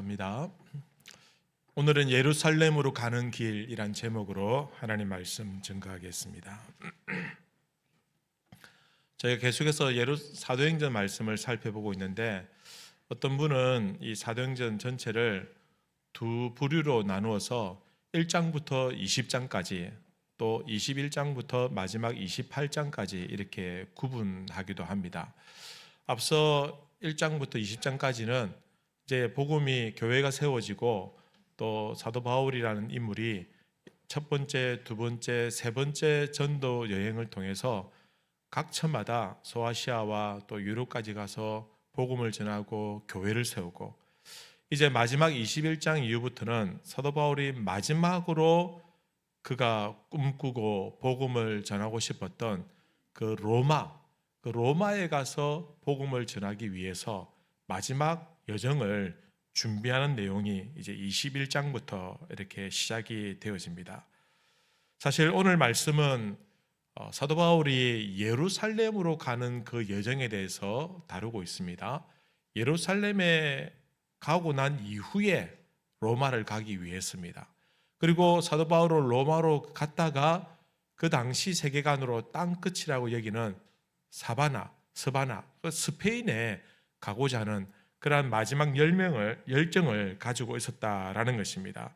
감사합니다. 오늘은 예루살렘으로 가는 길이란 제목으로 하나님 말씀 증거하겠습니다. 저희가 계속해서 사도행전 말씀을 살펴보고 있는데 어떤 분은 이 사도행전 전체를 두 부류로 나누어서 1장부터 20장까지 또 21장부터 마지막 28장까지 이렇게 구분하기도 합니다. 앞서 1장부터 20장까지는 이제 복음이 교회가 세워지고 또 사도 바울이라는 인물이 첫 번째, 두 번째, 세 번째 전도 여행을 통해서 각 처마다 소아시아와 또 유럽까지 가서 복음을 전하고 교회를 세우고, 이제 마지막 21장 이후부터는 사도 바울이 마지막으로 그가 꿈꾸고 복음을 전하고 싶었던 그 로마에 가서 복음을 전하기 위해서 마지막 여정을 준비하는 내용이 이제 21장부터 이렇게 시작이 되어집니다. 사실 오늘 말씀은 사도 바울이 예루살렘으로 가는 그 여정에 대해서 다루고 있습니다. 예루살렘에 가고 난 이후에 로마를 가기 위해서입니다. 그리고 사도 바울은 로마로 갔다가 그 당시 세계관으로 땅끝이라고 여기는 스바나, 스페인에 가고자 하는 그러한 마지막 열정을 가지고 있었다라는 것입니다.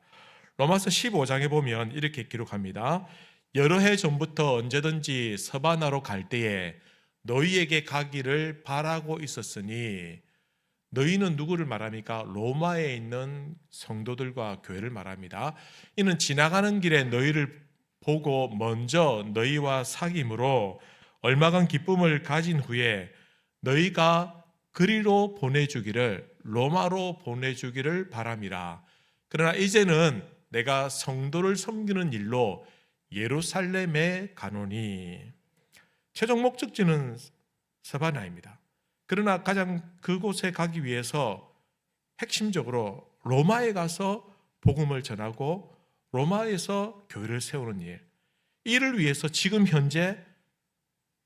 로마서 15장에 보면 이렇게 기록합니다. 여러 해 전부터 언제든지 스바나로 갈 때에 너희에게 가기를 바라고 있었으니, 너희는 누구를 말합니까? 로마에 있는 성도들과 교회를 말합니다. 이는 지나가는 길에 너희를 보고 먼저 너희와 사귐으로 얼마간 기쁨을 가진 후에 너희가 그리로 보내주기를, 로마로 보내주기를 바람이라. 그러나 이제는 내가 성도를 섬기는 일로 예루살렘에 가노니. 최종 목적지는 스바나입니다. 그러나 가장 그곳에 가기 위해서 핵심적으로 로마에 가서 복음을 전하고 로마에서 교회를 세우는 일, 이를 위해서 지금 현재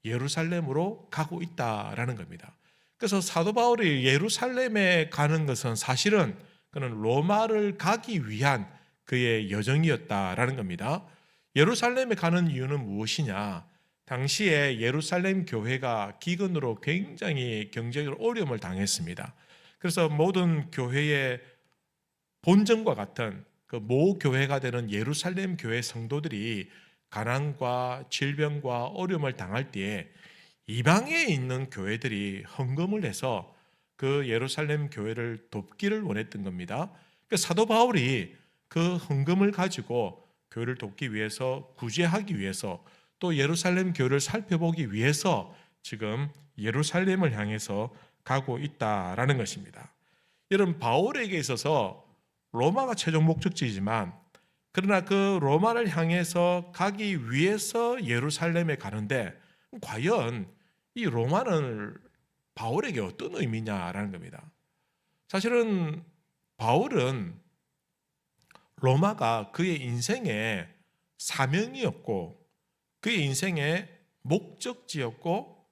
예루살렘으로 가고 있다라는 겁니다. 그래서 사도 바울이 예루살렘에 가는 것은 사실은 그는 로마를 가기 위한 그의 여정이었다라는 겁니다. 예루살렘에 가는 이유는 무엇이냐? 당시에 예루살렘 교회가 기근으로 굉장히 경제적으로 어려움을 당했습니다. 그래서 모든 교회의 본전과 같은 그 모교회가 되는 예루살렘 교회 성도들이 가난과 질병과 어려움을 당할 때에 이방에 있는 교회들이 헌금을 해서 그 예루살렘 교회를 돕기를 원했던 겁니다. 그래서 사도 바울이 그 헌금을 가지고 교회를 돕기 위해서, 구제하기 위해서, 또 예루살렘 교회를 살펴보기 위해서 지금 예루살렘을 향해서 가고 있다라는 것입니다. 여러분, 바울에게 있어서 로마가 최종 목적지이지만, 그러나 그 로마를 향해서 가기 위해서 예루살렘에 가는데 과연 이 로마는 바울에게 어떤 의미냐라는 겁니다. 사실은 바울은 로마가 그의 인생의 사명이었고, 그의 인생의 목적지였고,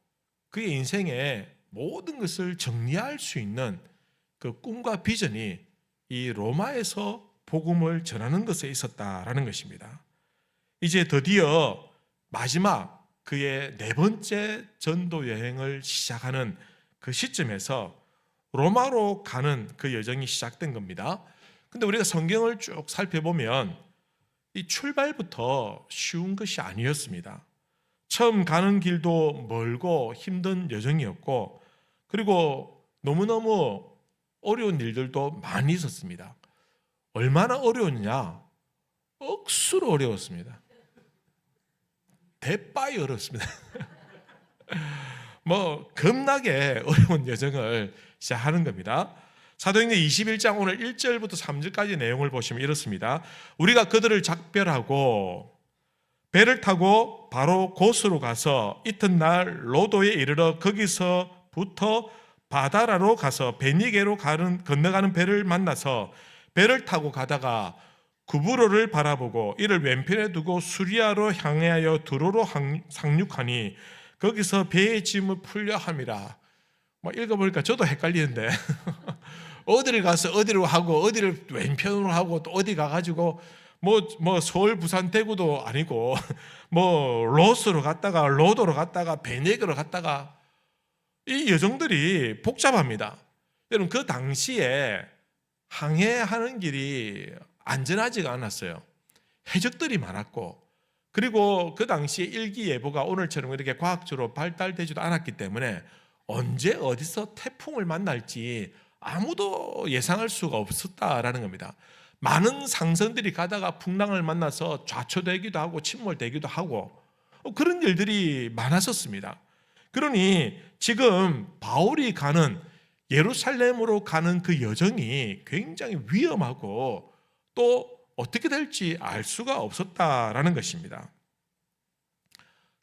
그의 인생의 모든 것을 정리할 수 있는 그 꿈과 비전이 이 로마에서 복음을 전하는 것에 있었다라는 것입니다. 이제 드디어 마지막 그의 네 번째 전도 여행을 시작하는 그 시점에서 로마로 가는 그 여정이 시작된 겁니다. 근데 우리가 성경을 쭉 살펴보면 이 출발부터 쉬운 것이 아니었습니다. 처음 가는 길도 멀고 힘든 여정이었고, 그리고 너무너무 어려운 일들도 많이 있었습니다. 얼마나 어려웠냐? 억수로 어려웠습니다. 대빠이 어렵습니다. 겁나게 어려운 여정을 시작하는 겁니다. 사도행전 21장 오늘 1절부터 3절까지 내용을 보시면 이렇습니다. 우리가 그들을 작별하고 배를 타고 바로 곳으로 가서 이튿날 로도에 이르러 거기서부터 바다라로 가서 베니게로 건너가는 배를 만나서 배를 타고 가다가 구브로를 바라보고 이를 왼편에 두고 수리아로 향하여 두로로 상륙하니 거기서 배의 짐을 풀려 함이라. 읽어보니까 저도 헷갈리는데 어디를 가서 어디로 하고 어디를 왼편으로 하고 또 어디 가가지고 뭐 서울 부산 대구도 아니고 뭐 로스로 갔다가 로도로 갔다가 베네그로 갔다가 이 여정들이 복잡합니다. 여러분 그 당시에 항해하는 길이 안전하지가 않았어요. 해적들이 많았고 그리고 그 당시에 일기예보가 오늘처럼 이렇게 과학적으로 발달되지도 않았기 때문에 언제 어디서 태풍을 만날지 아무도 예상할 수가 없었다라는 겁니다. 많은 상선들이 가다가 풍랑을 만나서 좌초되기도 하고 침몰되기도 하고 그런 일들이 많았었습니다. 그러니 지금 바울이 가는 예루살렘으로 가는 그 여정이 굉장히 위험하고 또 어떻게 될지 알 수가 없었다라는 것입니다.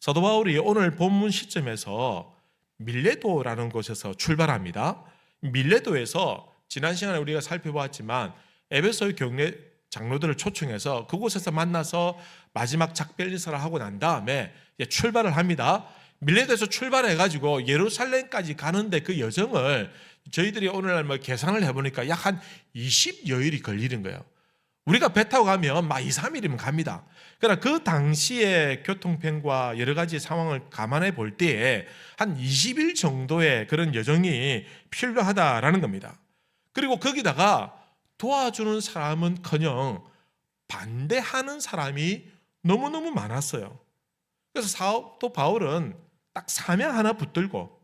사도 바울이 오늘 본문 시점에서 밀레도라는 곳에서 출발합니다. 밀레도에서 지난 시간에 우리가 살펴보았지만 에베소의 교회 장로들을 초청해서 그곳에서 만나서 마지막 작별 인사를 하고 난 다음에 출발을 합니다. 밀레도에서 출발해가지고 예루살렘까지 가는데 그 여정을 저희들이 오늘날 계산을 해보니까 약 한 20여일이 걸리는 거예요. 우리가 배 타고 가면 막 2, 3일이면 갑니다. 그러나 그 당시의 교통편과 여러 가지 상황을 감안해 볼 때에 한 20일 정도의 그런 여정이 필요하다라는 겁니다. 그리고 거기다가 도와주는 사람은커녕 반대하는 사람이 너무너무 많았어요. 그래서 사도 바울은 딱 사명 하나 붙들고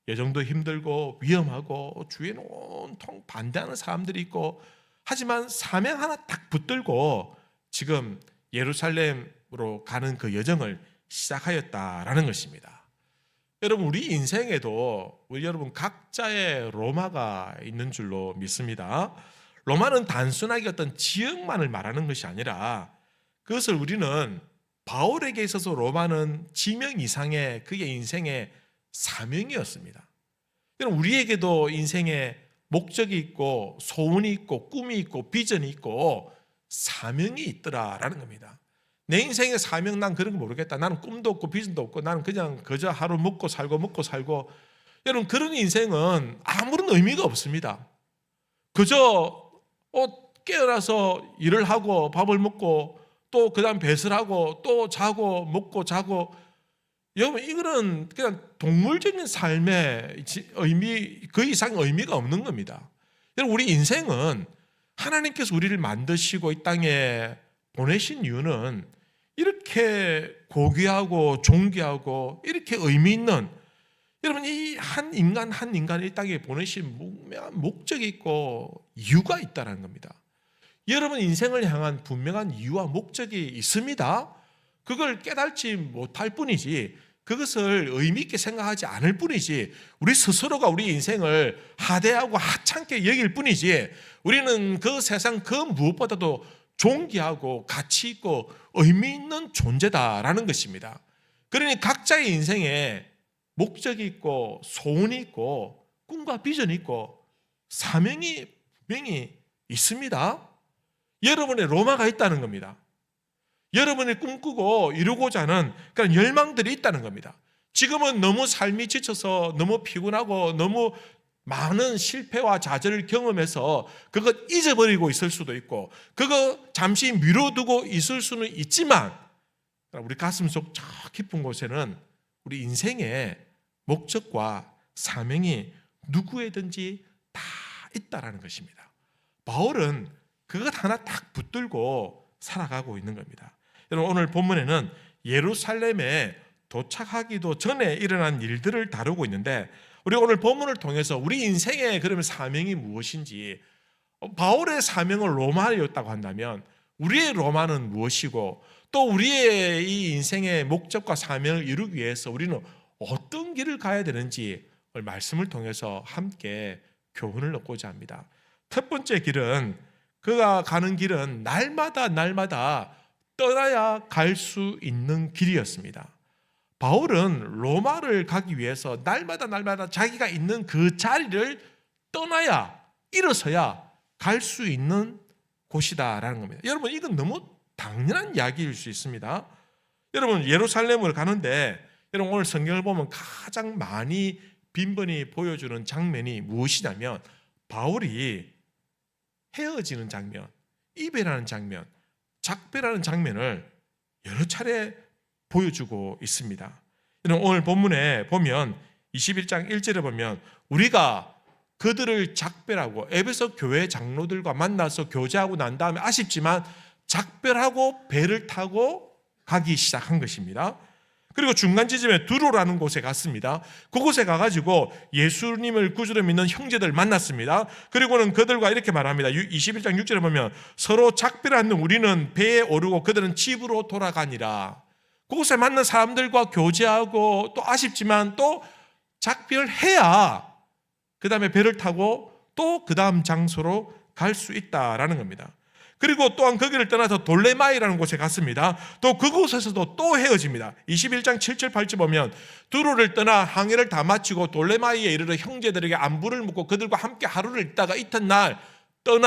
여정도 힘들고 위험하고 주위에는 온통 반대하는 사람들이 있고 하지만 사명 하나 딱 붙들고 지금 예루살렘으로 가는 그 여정을 시작하였다라는 것입니다. 여러분 우리 인생에도 우리 여러분 각자의 로마가 있는 줄로 믿습니다. 로마는 단순하게 어떤 지역만을 말하는 것이 아니라 그것을 우리는 바울에게 있어서 로마는 지명 이상의 그의 인생의 사명이었습니다. 여러분 우리에게도 인생에 목적이 있고 소원이 있고 꿈이 있고 비전이 있고 사명이 있더라라는 겁니다. 내 인생의 사명 난 그런 거 모르겠다. 나는 꿈도 없고 비전도 없고 나는 그저 하루 먹고 살고 여러분 그런 인생은 아무런 의미가 없습니다. 그저 깨어나서 일을 하고 밥을 먹고 또 그다음 배설 하고 또 자고 먹고 자고 여러분 이거는 그냥 동물적인 삶의 의미 그 이상 의미가 없는 겁니다. 여러분 우리 인생은 하나님께서 우리를 만드시고 이 땅에 보내신 이유는 이렇게 고귀하고 존귀하고 이렇게 의미 있는 여러분 이 한 인간을 이 땅에 보내신 분명한 목적이 있고 이유가 있다는 겁니다. 여러분 인생을 향한 분명한 이유와 목적이 있습니다. 그걸 깨달지 못할 뿐이지 그것을 의미 있게 생각하지 않을 뿐이지 우리 스스로가 우리 인생을 하대하고 하찮게 여길 뿐이지 우리는 그 세상 그 무엇보다도 존귀하고 가치 있고 의미 있는 존재다라는 것입니다. 그러니 각자의 인생에 목적이 있고 소원이 있고 꿈과 비전이 있고 사명이 분명히 있습니다. 여러분의 로마가 있다는 겁니다. 여러분이 꿈꾸고 이루고자 하는 그런 열망들이 있다는 겁니다. 지금은 너무 삶이 지쳐서 너무 피곤하고 너무 많은 실패와 좌절을 경험해서 그것 잊어버리고 있을 수도 있고 그거 잠시 미뤄두고 있을 수는 있지만 우리 가슴속 저 깊은 곳에는 우리 인생의 목적과 사명이 누구에든지 다 있다라는 것입니다. 바울은 그것 하나 딱 붙들고 살아가고 있는 겁니다. 여러분 오늘 본문에는 예루살렘에 도착하기도 전에 일어난 일들을 다루고 있는데 우리 오늘 본문을 통해서 우리 인생의 그러면 사명이 무엇인지 바울의 사명은 로마였다고 한다면 우리의 로마는 무엇이고 또 우리의 이 인생의 목적과 사명을 이루기 위해서 우리는 어떤 길을 가야 되는지 말씀을 통해서 함께 교훈을 얻고자 합니다. 첫 번째 길은 그가 가는 길은 날마다 떠나야 갈 수 있는 길이었습니다. 바울은 로마를 가기 위해서 날마다 자기가 있는 그 자리를 떠나야 일어서야 갈 수 있는 곳이다라는 겁니다. 여러분 이건 너무 당연한 이야기일 수 있습니다. 여러분 예루살렘을 가는데 여러분 오늘 성경을 보면 가장 많이 빈번히 보여주는 장면이 무엇이냐면 바울이 헤어지는 장면, 이별하는 장면, 작별하는 장면을 여러 차례 보여주고 있습니다. 오늘 본문에 보면 21장 1절에 보면 우리가 그들을 작별하고 에베소 교회 장로들과 만나서 교제하고 난 다음에 아쉽지만 작별하고 배를 타고 가기 시작한 것입니다. 그리고 중간 지점에 두로라는 곳에 갔습니다. 그곳에 가가지고 예수님을 구주로 믿는 형제들 만났습니다. 그리고는 그들과 이렇게 말합니다. 21장 6절에 보면 서로 작별하는 우리는 배에 오르고 그들은 집으로 돌아가니라. 그곳에 만난 사람들과 교제하고 또 아쉽지만 또 작별해야 그 다음에 배를 타고 또 그 다음 장소로 갈 수 있다라는 겁니다. 그리고 또한 거기를 떠나서 돌레마이라는 곳에 갔습니다. 또 그곳에서도 또 헤어집니다. 21장 7절 8절 보면 두로를 떠나 항해를 다 마치고 돌레마이에 이르러 형제들에게 안부를 묻고 그들과 함께 하루를 있다가 이튿날 또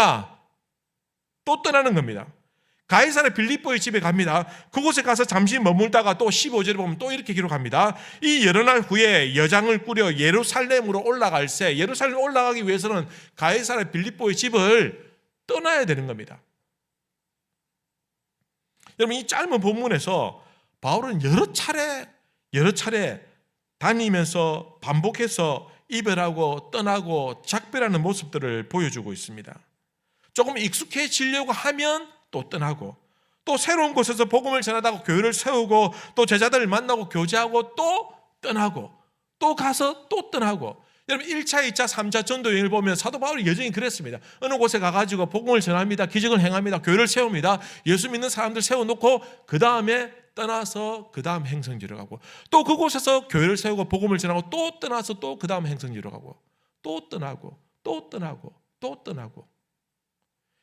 떠나는 겁니다. 가이사랴 빌립보의 집에 갑니다. 그곳에 가서 잠시 머물다가 또 15절에 보면 또 이렇게 기록합니다. 이 여러 날 후에 여장을 꾸려 예루살렘으로 올라갈새, 예루살렘 올라가기 위해서는 가이사랴 빌립보의 집을 떠나야 되는 겁니다. 여러분, 이 짧은 본문에서 바울은 여러 차례 다니면서 반복해서 이별하고 떠나고 작별하는 모습들을 보여주고 있습니다. 조금 익숙해지려고 하면 또 떠나고, 또 새로운 곳에서 복음을 전하다가 교회를 세우고, 또 제자들을 만나고 교제하고 또 떠나고, 또 가서 또 떠나고. 여러분, 1차, 2차, 3차 전도 여행을 보면 사도 바울이 여전히 그랬습니다. 어느 곳에 가가지고 복음을 전합니다. 기적을 행합니다. 교회를 세웁니다. 예수 믿는 사람들 세워놓고 그 다음에 떠나서 그 다음 행성지로 가고, 또 그곳에서 교회를 세우고 복음을 전하고 또 떠나서 또 그 다음 행성지로 가고, 또 떠나고 또 떠나고 또 떠나고,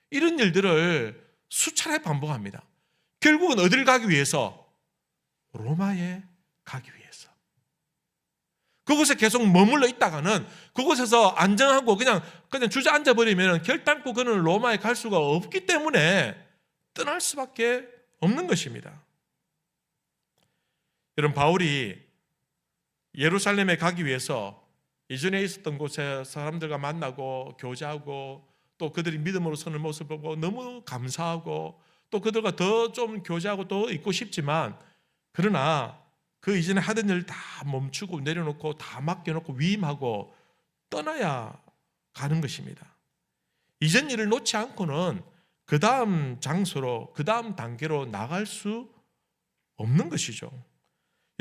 이런 일들을 수차례 반복합니다. 결국은 어디를 가기 위해서? 로마에 가기 위해서. 그곳에 계속 머물러 있다가는 그곳에서 안정하고 그냥 주저앉아 버리면 결단코 그는 로마에 갈 수가 없기 때문에 떠날 수밖에 없는 것입니다. 여러분, 바울이 예루살렘에 가기 위해서 이전에 있었던 곳에 사람들과 만나고 교제하고 또 그들이 믿음으로 서는 모습을 보고 너무 감사하고 또 그들과 더 좀 교제하고 더 있고 싶지만, 그러나 그 이전에 하던 일 다 멈추고 내려놓고 다 맡겨놓고 위임하고 떠나야 가는 것입니다. 이전 일을 놓지 않고는 그 다음 장소로, 그 다음 단계로 나갈 수 없는 것이죠.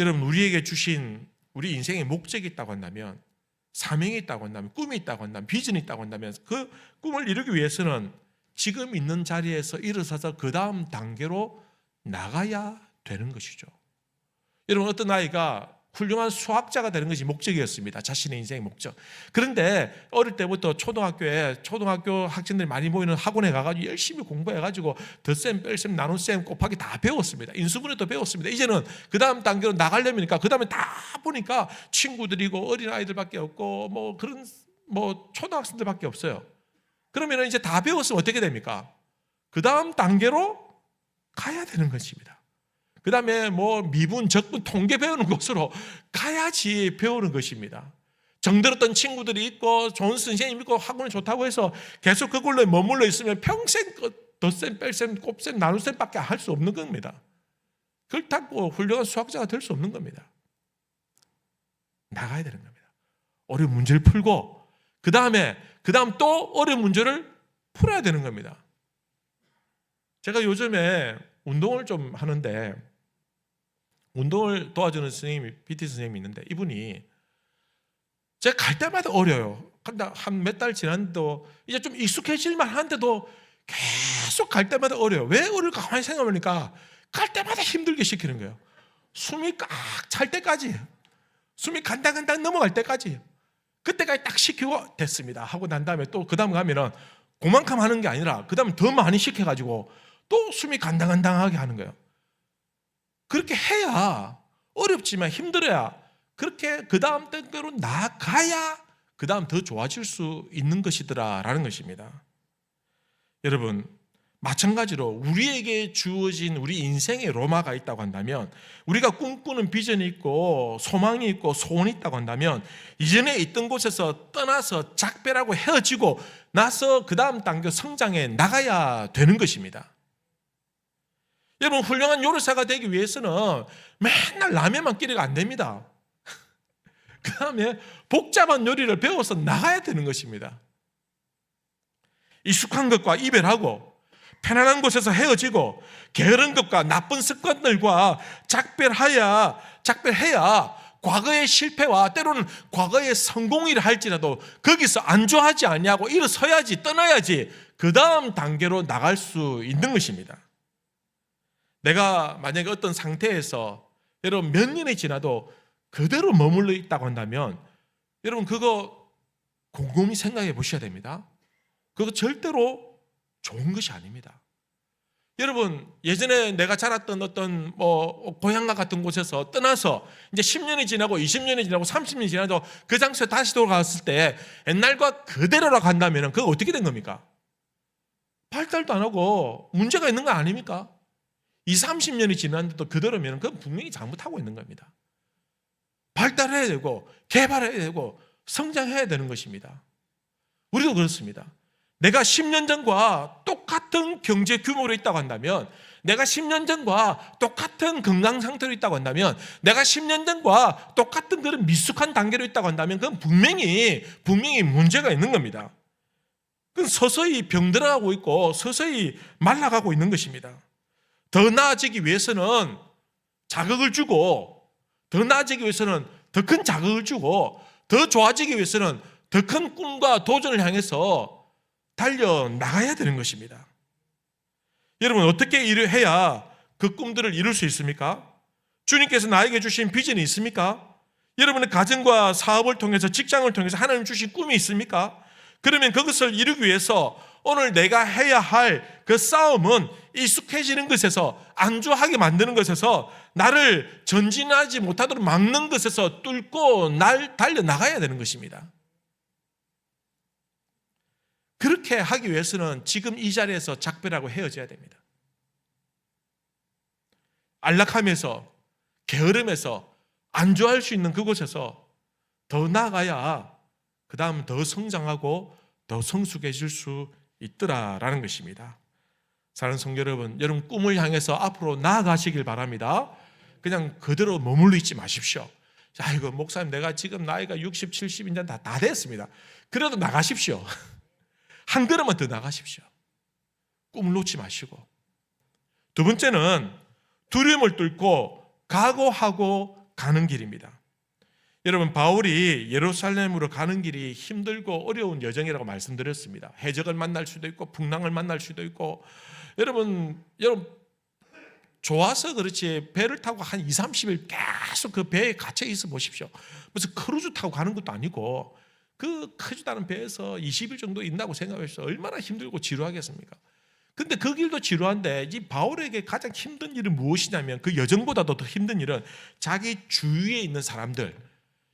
여러분, 우리에게 주신 우리 인생의 목적이 있다고 한다면, 사명이 있다고 한다면, 꿈이 있다고 한다면, 비전이 있다고 한다면, 그 꿈을 이루기 위해서는 지금 있는 자리에서 일어서서 그 다음 단계로 나가야 되는 것이죠. 여러분, 어떤 아이가 훌륭한 수학자가 되는 것이 목적이었습니다. 자신의 인생의 목적. 그런데 어릴 때부터 초등학교 학생들이 많이 모이는 학원에 가가지고 열심히 공부해가지고 덧셈, 뺄셈, 나눗셈, 곱하기 다 배웠습니다. 인수분해도 배웠습니다. 이제는 그 다음 단계로 나가려니까 그 다음에 다 보니까 친구들이고 어린아이들밖에 없고 그런 초등학생들밖에 없어요. 그러면 이제 다 배웠으면 어떻게 됩니까? 그 다음 단계로 가야 되는 것입니다. 그 다음에 미분, 적분, 통계 배우는 것으로 가야지 배우는 것입니다. 정들었던 친구들이 있고 좋은 선생님이 있고 학원이 좋다고 해서 계속 그걸로 머물러 있으면 평생 덧셈, 뺄셈, 곱셈, 나눗셈밖에 할 수 없는 겁니다. 그렇다고 훌륭한 수학자가 될 수 없는 겁니다. 나가야 되는 겁니다. 어려운 문제를 풀고 그 다음 또 어려운 문제를 풀어야 되는 겁니다. 제가 요즘에 운동을 좀 하는데, 운동을 도와주는 선생님이, PT 선생님이 있는데, 이분이 제가 갈 때마다 어려요. 한 몇 달 지났는데도 이제 좀 익숙해질만 한데도 계속 갈 때마다 어려요. 왜 어려울까 가만히 생각해보니까 갈 때마다 힘들게 시키는 거예요. 숨이 꽉 찰 때까지, 숨이 간당간당 넘어갈 때까지, 그때까지 딱 시키고 됐습니다 하고 난 다음에 또 그 다음 가면은 그만큼 하는 게 아니라 그 다음 더 많이 시켜가지고 또 숨이 간당간당하게 하는 거예요. 그렇게 해야, 어렵지만 힘들어야 그렇게 그 다음 단계로 나가야 그 다음 더 좋아질 수 있는 것이더라라는 것입니다. 여러분, 마찬가지로 우리에게 주어진 우리 인생의 로마가 있다고 한다면, 우리가 꿈꾸는 비전이 있고 소망이 있고 소원이 있다고 한다면, 이전에 있던 곳에서 떠나서 작별하고 헤어지고 나서 그 다음 단계 성장해 나가야 되는 것입니다. 여러분, 훌륭한 요리사가 되기 위해서는 맨날 라면만 끓이가 안 됩니다. 그 다음에 복잡한 요리를 배워서 나가야 되는 것입니다. 익숙한 것과 이별하고 편안한 곳에서 헤어지고 게으른 것과 나쁜 습관들과 작별해야 과거의 실패와 때로는 과거의 성공이라 할지라도 거기서 안주하지 아니하고 일어서야지, 떠나야지 그 다음 단계로 나갈 수 있는 것입니다. 내가 만약에 어떤 상태에서 여러분 몇 년이 지나도 그대로 머물러 있다고 한다면 여러분 그거 곰곰이 생각해 보셔야 됩니다. 그거 절대로 좋은 것이 아닙니다. 여러분, 예전에 내가 자랐던 어떤 고향과 같은 곳에서 떠나서 이제 10년이 지나고 20년이 지나고 30년이 지나도 그 장소에 다시 돌아갔을 때 옛날과 그대로라 간다면 그거 어떻게 된 겁니까? 발달도 안 하고 문제가 있는 거 아닙니까? 20, 30년이 지났는데도 그대로면 그건 분명히 잘못하고 있는 겁니다. 발달해야 되고 개발해야 되고 성장해야 되는 것입니다. 우리도 그렇습니다. 내가 10년 전과 똑같은 경제 규모로 있다고 한다면, 내가 10년 전과 똑같은 건강 상태로 있다고 한다면, 내가 10년 전과 똑같은 그런 미숙한 단계로 있다고 한다면 그건 분명히 문제가 있는 겁니다. 그건 서서히 병들어가고 있고 서서히 말라가고 있는 것입니다. 더 나아지기 위해서는 자극을 주고, 더 나아지기 위해서는 더 큰 자극을 주고, 더 좋아지기 위해서는 더 큰 꿈과 도전을 향해서 달려나가야 되는 것입니다. 여러분, 어떻게 일을 해야 그 꿈들을 이룰 수 있습니까? 주님께서 나에게 주신 비전이 있습니까? 여러분의 가정과 사업을 통해서, 직장을 통해서 하나님 주신 꿈이 있습니까? 그러면 그것을 이루기 위해서 오늘 내가 해야 할 그 싸움은 익숙해지는 것에서, 안주하게 만드는 것에서, 나를 전진하지 못하도록 막는 것에서 뚫고 달려나가야 되는 것입니다. 그렇게 하기 위해서는 지금 이 자리에서 작별하고 헤어져야 됩니다. 안락함에서, 게으름에서, 안주할 수 있는 그곳에서 더 나아가야 그 다음 더 성장하고 더 성숙해질 수 있더라라는 것입니다. 사랑하는 성도 여러분, 여러분 꿈을 향해서 앞으로 나아가시길 바랍니다. 그냥 그대로 머물러 있지 마십시오. 아이고 목사님, 내가 지금 나이가 60, 70인데 다 됐습니다. 그래도 나가십시오. 한 걸음만 더 나가십시오. 꿈을 놓지 마시고. 두 번째는 두려움을 뚫고 각오하고 가는 길입니다. 여러분, 바울이 예루살렘으로 가는 길이 힘들고 어려운 여정이라고 말씀드렸습니다. 해적을 만날 수도 있고 풍랑을 만날 수도 있고, 여러분 좋아서 그렇지 배를 타고 한 2, 30일 계속 그 배에 갇혀 있어 보십시오. 무슨 크루즈 타고 가는 것도 아니고 그 크지도 않은 배에서 20일 정도 있다고 생각하십시오. 얼마나 힘들고 지루하겠습니까? 근데 그 길도 지루한데 이 바울에게 가장 힘든 일은 무엇이냐면, 그 여정보다도 더 힘든 일은 자기 주위에 있는 사람들,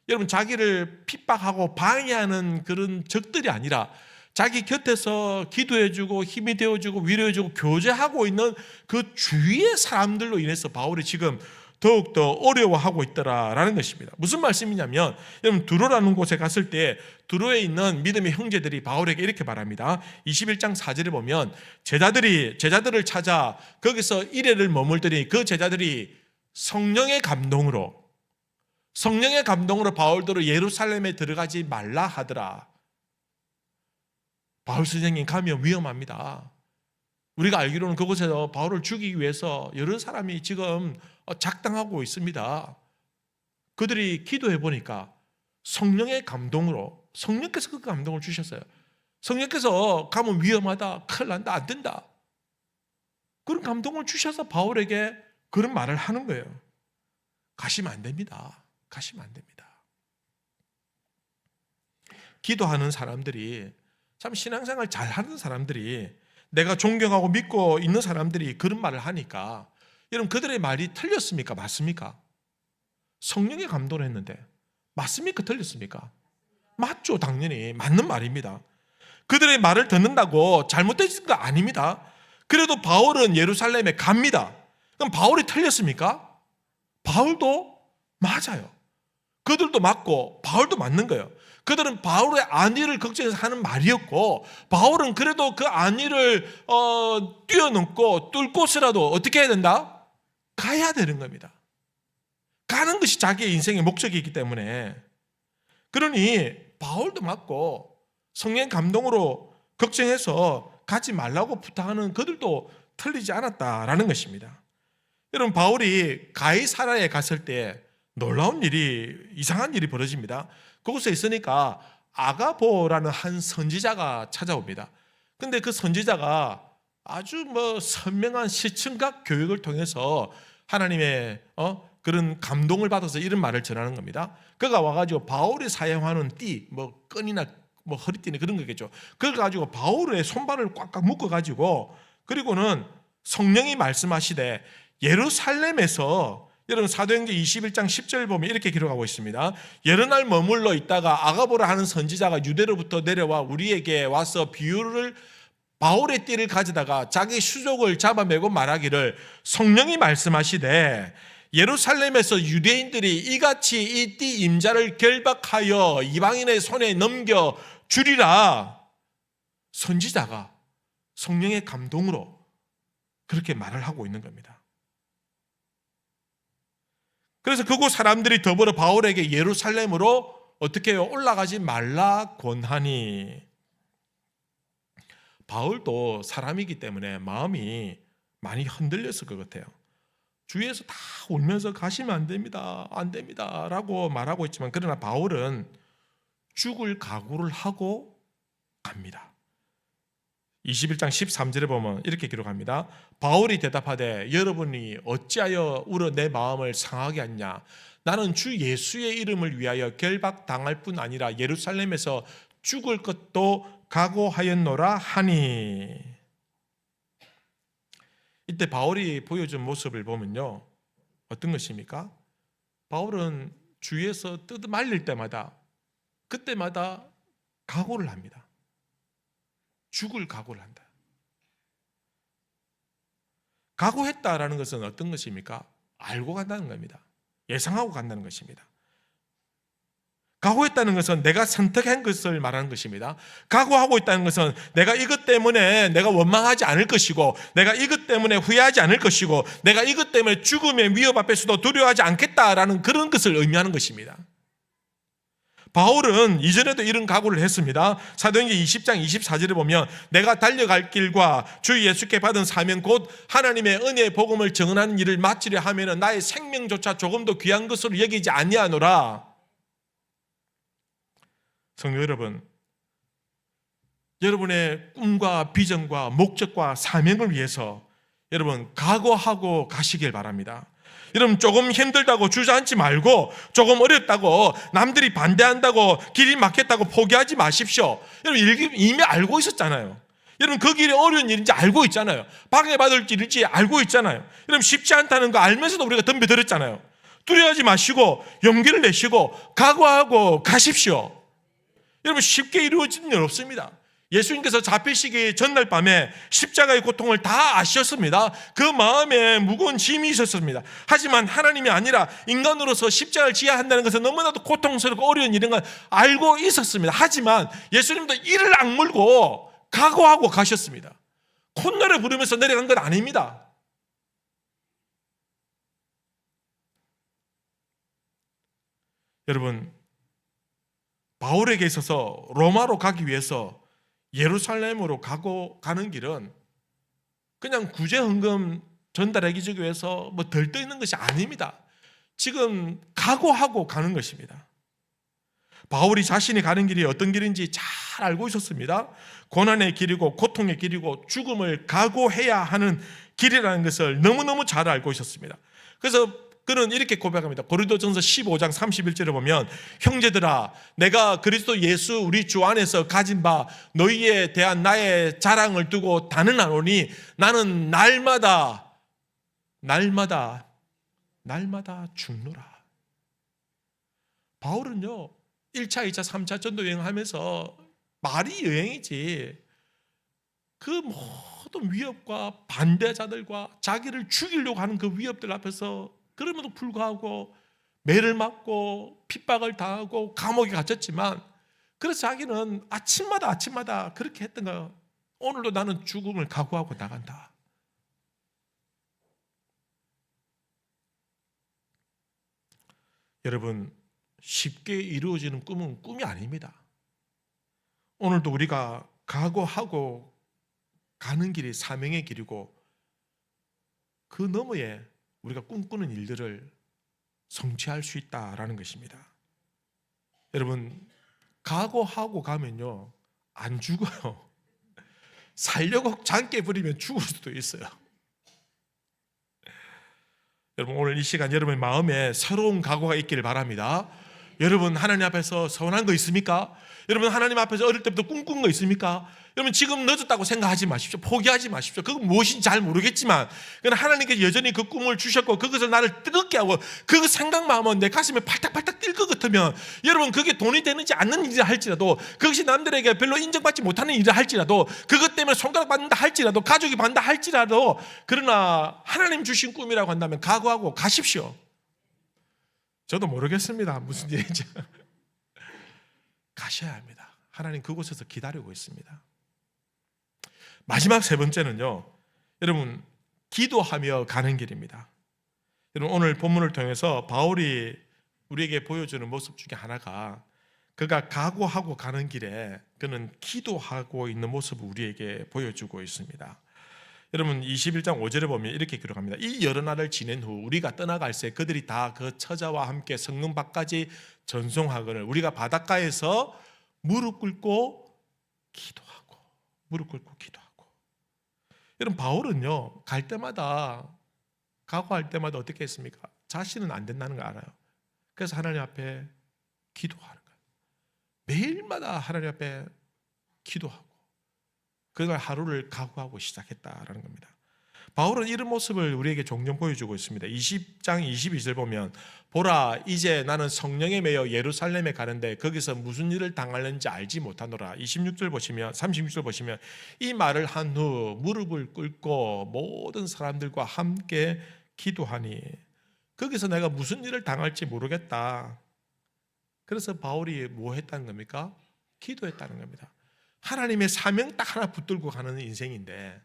여러분 자기를 핍박하고 방해하는 그런 적들이 아니라 자기 곁에서 기도해주고 힘이 되어주고 위로해주고 교제하고 있는 그 주위의 사람들로 인해서 바울이 지금 더욱더 어려워하고 있더라라는 것입니다. 무슨 말씀이냐면, 여러분 두로라는 곳에 갔을 때 두로에 있는 믿음의 형제들이 바울에게 이렇게 말합니다. 21장 4절에 보면 제자들을 찾아 거기서 이래를 머물더니 그 제자들이 성령의 감동으로 바울들을 예루살렘에 들어가지 말라 하더라. 바울 선생님 가면 위험합니다. 우리가 알기로는 그곳에서 바울을 죽이기 위해서 여러 사람이 지금 작당하고 있습니다. 그들이 기도해 보니까 성령의 감동으로, 성령께서 그 감동을 주셨어요. 성령께서 가면 위험하다, 큰일 난다, 안 된다, 그런 감동을 주셔서 바울에게 그런 말을 하는 거예요. 가시면 안 됩니다. 가시면 안 됩니다. 기도하는 사람들이, 참 신앙생활 잘하는 사람들이, 내가 존경하고 믿고 있는 사람들이 그런 말을 하니까, 여러분 그들의 말이 틀렸습니까? 맞습니까? 성령의 감동을 했는데 맞습니까? 틀렸습니까? 맞죠. 당연히 맞는 말입니다. 그들의 말을 듣는다고 잘못된 거 아닙니다. 그래도 바울은 예루살렘에 갑니다. 그럼 바울이 틀렸습니까? 바울도 맞아요. 그들도 맞고 바울도 맞는 거예요. 그들은 바울의 안위를 걱정해서 하는 말이었고, 바울은 그래도 그 안위를 뛰어넘고 뚫고서라도 어떻게 해야 된다? 가야 되는 겁니다. 가는 것이 자기의 인생의 목적이기 때문에. 그러니 바울도 맞고 성령 감동으로 걱정해서 가지 말라고 부탁하는 그들도 틀리지 않았다라는 것입니다. 여러분, 바울이 가이사라에 갔을 때 놀라운 일이, 이상한 일이 벌어집니다. 그곳에 있으니까 아가보라는 한 선지자가 찾아옵니다. 근데 그 선지자가 아주 선명한 시청각 교육을 통해서 하나님의 그런 감동을 받아서 이런 말을 전하는 겁니다. 그가 와가지고 바울이 사용하는 띠, 끈이나 허리띠는 그런 거겠죠. 그걸 가지고 바울의 손발을 꽉꽉 묶어가지고, 그리고는 성령이 말씀하시되 예루살렘에서, 여러분 사도행전 21장 10절 보면 이렇게 기록하고 있습니다. 여러 날 머물러 있다가 아가보라 하는 선지자가 유대로부터 내려와 우리에게 와서 비유를, 바울의 띠를 가져다가 자기 수족을 잡아매고 말하기를, 성령이 말씀하시되 예루살렘에서 유대인들이 이같이 이 띠 임자를 결박하여 이방인의 손에 넘겨 주리라. 선지자가 성령의 감동으로 그렇게 말을 하고 있는 겁니다. 그래서 그곳 사람들이 더불어 바울에게 예루살렘으로 어떻게 해요? 올라가지 말라 권하니. 바울도 사람이기 때문에 마음이 많이 흔들렸을 것 같아요. 주위에서 다 울면서 가시면 안 됩니다, 안 됩니다 라고 말하고 있지만, 그러나 바울은 죽을 각오를 하고 갑니다. 21장 13절에 보면 이렇게 기록합니다. 바울이 대답하되 여러분이 어찌하여 울어 내 마음을 상하게 하냐. 나는 주 예수의 이름을 위하여 결박당할 뿐 아니라 예루살렘에서 죽을 것도 각오하였노라 하니. 이때 바울이 보여준 모습을 보면요, 어떤 것입니까? 바울은 주위에서 뜯어말릴 때마다, 그때마다 각오를 합니다. 죽을 각오를 한다. 각오했다라는 것은 어떤 것입니까? 알고 간다는 겁니다. 예상하고 간다는 것입니다. 각오했다는 것은 내가 선택한 것을 말하는 것입니다. 각오하고 있다는 것은 내가 이것 때문에 내가 원망하지 않을 것이고, 내가 이것 때문에 후회하지 않을 것이고, 내가 이것 때문에 죽음의 위협 앞에서도 두려워하지 않겠다라는 그런 것을 의미하는 것입니다. 바울은 이전에도 이런 각오를 했습니다. 사도행전 20장 24절에 보면 내가 달려갈 길과 주 예수께 받은 사명 곧 하나님의 은혜의 복음을 증언하는 일을 마치려 하면 나의 생명조차 조금도 귀한 것으로 여기지 아니하노라. 성도 여러분, 여러분의 꿈과 비전과 목적과 사명을 위해서 여러분 각오하고 가시길 바랍니다. 여러분, 조금 힘들다고 주저앉지 말고, 조금 어렵다고 남들이 반대한다고 길이 막혔다고 포기하지 마십시오. 여러분, 이미 알고 있었잖아요. 여러분, 그 길이 어려운 일인지 알고 있잖아요. 방해받을 일인지 알고 있잖아요. 여러분, 쉽지 않다는 거 알면서도 우리가 덤벼들었잖아요. 두려워하지 마시고 용기를 내시고 각오하고 가십시오. 여러분, 쉽게 이루어지는 일 없습니다. 예수님께서 잡히시기 전날 밤에 십자가의 고통을 다 아셨습니다. 그 마음에 무거운 짐이 있었습니다. 하지만 하나님이 아니라 인간으로서 십자가를 지어야 한다는 것은 너무나도 고통스럽고 어려운 일인 걸 알고 있었습니다. 하지만 예수님도 이를 악물고 각오하고 가셨습니다. 콧노래 부르면서 내려간 건 아닙니다. 여러분, 바울에게 있어서 로마로 가기 위해서 예루살렘으로 가는 길은 그냥 구제헌금 전달하기 위해서 들떠 있는 것이 아닙니다. 지금 각오하고 가는 것입니다. 바울이 자신이 가는 길이 어떤 길인지 잘 알고 있었습니다. 고난의 길이고 고통의 길이고 죽음을 각오해야 하는 길이라는 것을 너무너무 잘 알고 있었습니다. 그래서 그는 이렇게 고백합니다. 고린도전서 15장 31절에 보면 형제들아, 내가 그리스도 예수 우리 주 안에서 가진 바 너희에 대한 나의 자랑을 두고 단언하노니 나는 날마다 죽노라. 바울은요 1차, 2차, 3차 전도 여행하면서 말이 여행이지 그 모든 위협과 반대자들과 자기를 죽이려고 하는 그 위협들 앞에서 그럼에도 불구하고 매를 맞고 핍박을 당하고 감옥에 갇혔지만, 그래서 자기는 아침마다 그렇게 했던 거예요. 오늘도 나는 죽음을 각오하고 나간다. 여러분, 쉽게 이루어지는 꿈은 꿈이 아닙니다. 오늘도 우리가 각오하고 가는 길이 사명의 길이고, 그 너머에 우리가 꿈꾸는 일들을 성취할 수 있다라는 것입니다. 여러분, 각오하고 가면요, 안 죽어요. 살려고 장깨 부리면 죽을 수도 있어요. 여러분, 오늘 이 시간 여러분의 마음에 새로운 각오가 있기를 바랍니다. 여러분, 하나님 앞에서 서운한 거 있습니까? 여러분, 하나님 앞에서 어릴 때부터 꿈꾼 거 있습니까? 여러분, 지금 늦었다고 생각하지 마십시오. 포기하지 마십시오. 그건 무엇인지 잘 모르겠지만, 그러나 하나님께서 여전히 그 꿈을 주셨고 그것을 나를 뜨겁게 하고 그 생각만 하면 내 가슴에 팔딱팔딱 뛸 것 같으면, 여러분, 그게 돈이 되는지 않는 일이라 할지라도, 그것이 남들에게 별로 인정받지 못하는 일이라 할지라도, 그것 때문에 손가락 받는다 할지라도, 가족이 받는다 할지라도, 그러나 하나님 주신 꿈이라고 한다면 각오하고 가십시오. 저도 모르겠습니다. 무슨 일인지. 가셔야 합니다. 하나님 그곳에서 기다리고 있습니다. 마지막 세 번째는요, 여러분, 기도하며 가는 길입니다. 여러분, 오늘 본문을 통해서 바울이 우리에게 보여주는 모습 중에 하나가, 그가 각오하고 가는 길에 그는 기도하고 있는 모습을 우리에게 보여주고 있습니다. 여러분, 21장 5절에 보면 이렇게 기록합니다. 이 여러 날을 지낸 후 우리가 떠나갈새 그들이 다 그 처자와 함께 성문 밖까지 전송하거늘 우리가 바닷가에서 무릎 꿇고 기도하고, 무릎 꿇고 기도하고. 여러분, 바울은요, 갈 때마다, 각오할 때마다 어떻게 했습니까? 자신은 안 된다는 걸 알아요. 그래서 하나님 앞에 기도하는 거예요. 매일마다 하나님 앞에 기도하고 그날 하루를 각오하고 시작했다라는 겁니다. 바울은 이런 모습을 우리에게 종종 보여주고 있습니다. 20장 22절 보면, 보라, 이제 나는 성령에 매여 예루살렘에 가는데 거기서 무슨 일을 당하는지 알지 못하노라. 26절 보시면, 36절 보시면, 이 말을 한 후 무릎을 꿇고 모든 사람들과 함께 기도하니 거기서 내가 무슨 일을 당할지 모르겠다. 그래서 바울이 뭐 했다는 겁니까? 기도했다는 겁니다. 하나님의 사명 딱 하나 붙들고 가는 인생인데,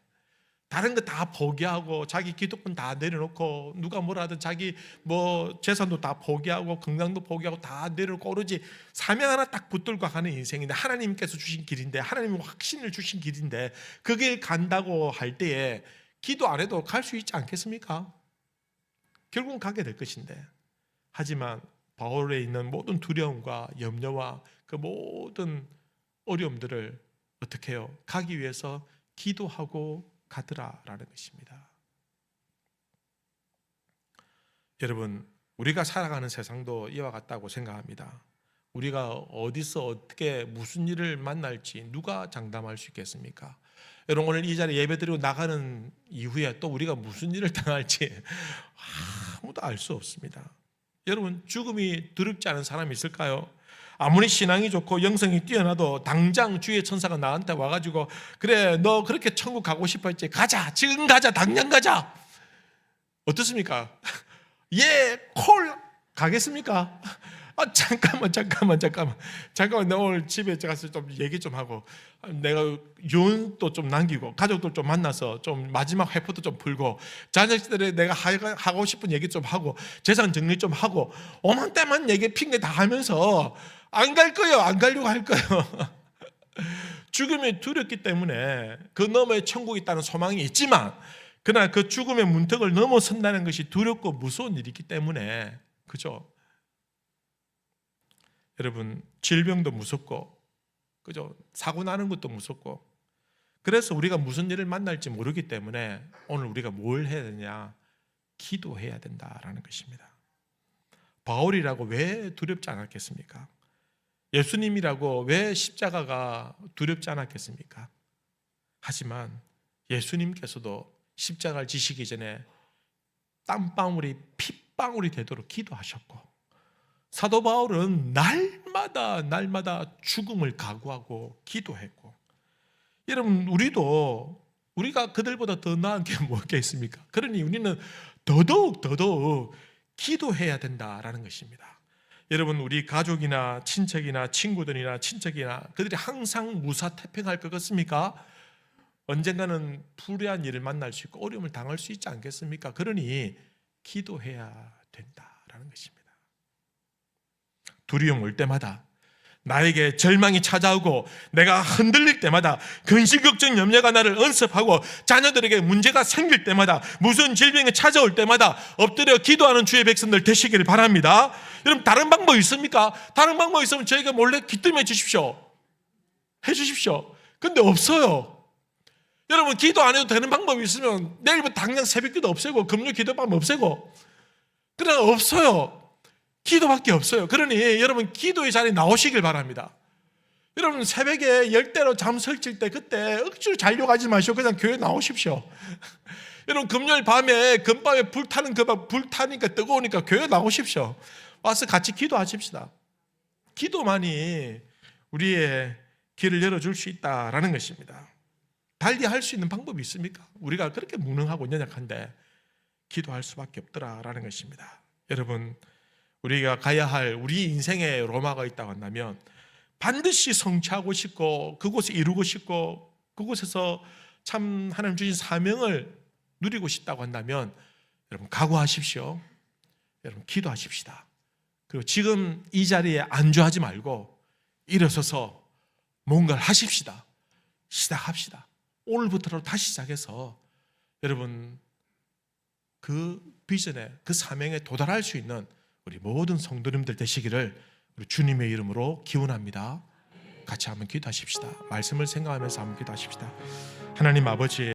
다른 거 다 포기하고 자기 기득권 다 내려놓고 누가 뭐라 하든 자기 뭐 재산도 다 포기하고 건강도 포기하고 다 내려놓고 오로지 사명 하나 딱 붙들고 가는 인생인데, 하나님께서 주신 길인데, 하나님이 확신을 주신 길인데, 그 길 간다고 할 때에 기도 안 해도 갈 수 있지 않겠습니까? 결국은 가게 될 것인데, 하지만 바울에 있는 모든 두려움과 염려와 그 모든 어려움들을 어떻게 해요? 가기 위해서 기도하고 가더라라는 것입니다. 여러분, 우리가 살아가는 세상도 이와 같다고 생각합니다. 우리가 어디서 어떻게 무슨 일을 만날지 누가 장담할 수 있겠습니까? 여러분, 오늘 이 자리에 예배드리고 나가는 이후에 또 우리가 무슨 일을 당할지 아무도 알 수 없습니다. 여러분, 죽음이 두렵지 않은 사람이 있을까요? 아무리 신앙이 좋고 영성이 뛰어나도 당장 주의 천사가 나한테 와가지고, 그래, 너 그렇게 천국 가고 싶어 했지? 가자, 지금 가자, 당장 가자. 어떻습니까? 예, 콜 가겠습니까? 잠깐만, 나 오늘 집에 가서 좀 얘기 좀 하고, 내가 유언도 좀 남기고, 가족들 좀 만나서 좀 마지막 회포도 좀 풀고, 자녀들에 내가 하고 싶은 얘기 좀 하고, 재산 정리 좀 하고, 오만 때만 얘기 핑계 다 하면서 안 갈 거예요. 안 가려고 할 거예요. 죽음이 두렵기 때문에 그 너머에 천국이 있다는 소망이 있지만, 그러나 그 죽음의 문턱을 넘어선다는 것이 두렵고 무서운 일이기 때문에, 그죠? 여러분, 질병도 무섭고, 그죠? 사고 나는 것도 무섭고, 그래서 우리가 무슨 일을 만날지 모르기 때문에 오늘 우리가 뭘 해야 되냐? 기도해야 된다라는 것입니다. 바울이라고 왜 두렵지 않았겠습니까? 예수님이라고 왜 십자가가 두렵지 않았겠습니까? 하지만 예수님께서도 십자가를 지시기 전에 땀방울이 핏방울이 되도록 기도하셨고, 사도 바울은 날마다 죽음을 각오하고 기도했고, 여러분, 우리도 우리가 그들보다 더 나은 게 뭐겠습니까? 그러니 우리는 더더욱 기도해야 된다라는 것입니다. 여러분, 우리 가족이나 친척이나 친구들이나 친척이나 그들이 항상 무사태평할 것 같습니까? 언젠가는 불의한 일을 만날 수 있고 어려움을 당할 수 있지 않겠습니까? 그러니 기도해야 된다라는 것입니다. 두려움 올 때마다, 나에게 절망이 찾아오고 내가 흔들릴 때마다, 근심 걱정 염려가 나를 언습하고 자녀들에게 문제가 생길 때마다, 무슨 질병이 찾아올 때마다 엎드려 기도하는 주의 백성들 되시기를 바랍니다. 여러분, 다른 방법 있습니까? 다른 방법 있으면 저에게 몰래 기도해 주십시오. 해주십시오. 근데 없어요. 여러분, 기도 안 해도 되는 방법이 있으면 내일부터 당장 새벽기도 없애고 금요 기도방 없애고, 그러나 없어요. 기도밖에 없어요. 그러니 여러분, 기도의 자리에 나오시길 바랍니다. 여러분, 새벽에 열대로 잠 설칠 때 그때 억지로 자려고 하지 마시고 그냥 교회 나오십시오. 여러분, 금요일 밤에 금밤에 불타는 불타니까 뜨거우니까 교회 나오십시오. 와서 같이 기도하십시다. 기도만이 우리의 길을 열어줄 수 있다라는 것입니다. 달리 할 수 있는 방법이 있습니까? 우리가 그렇게 무능하고 연약한데 기도할 수밖에 없더라라는 것입니다. 여러분, 우리가 가야 할 우리 인생의 로마가 있다고 한다면 반드시 성취하고 싶고 그곳에 이루고 싶고 그곳에서 참 하나님 주신 사명을 누리고 싶다고 한다면 여러분, 각오하십시오. 여러분, 기도하십시다. 그리고 지금 이 자리에 안주하지 말고 일어서서 뭔가를 하십시다. 시작합시다. 오늘부터라도 다시 시작해서 여러분, 그 비전에, 그 사명에 도달할 수 있는 우리 모든 성도님들 되시기를 우리 주님의 이름으로 기원합니다. 같이 한번 기도하십시다. 말씀을 생각하면서 한번 기도하십시다. 하나님 아버지,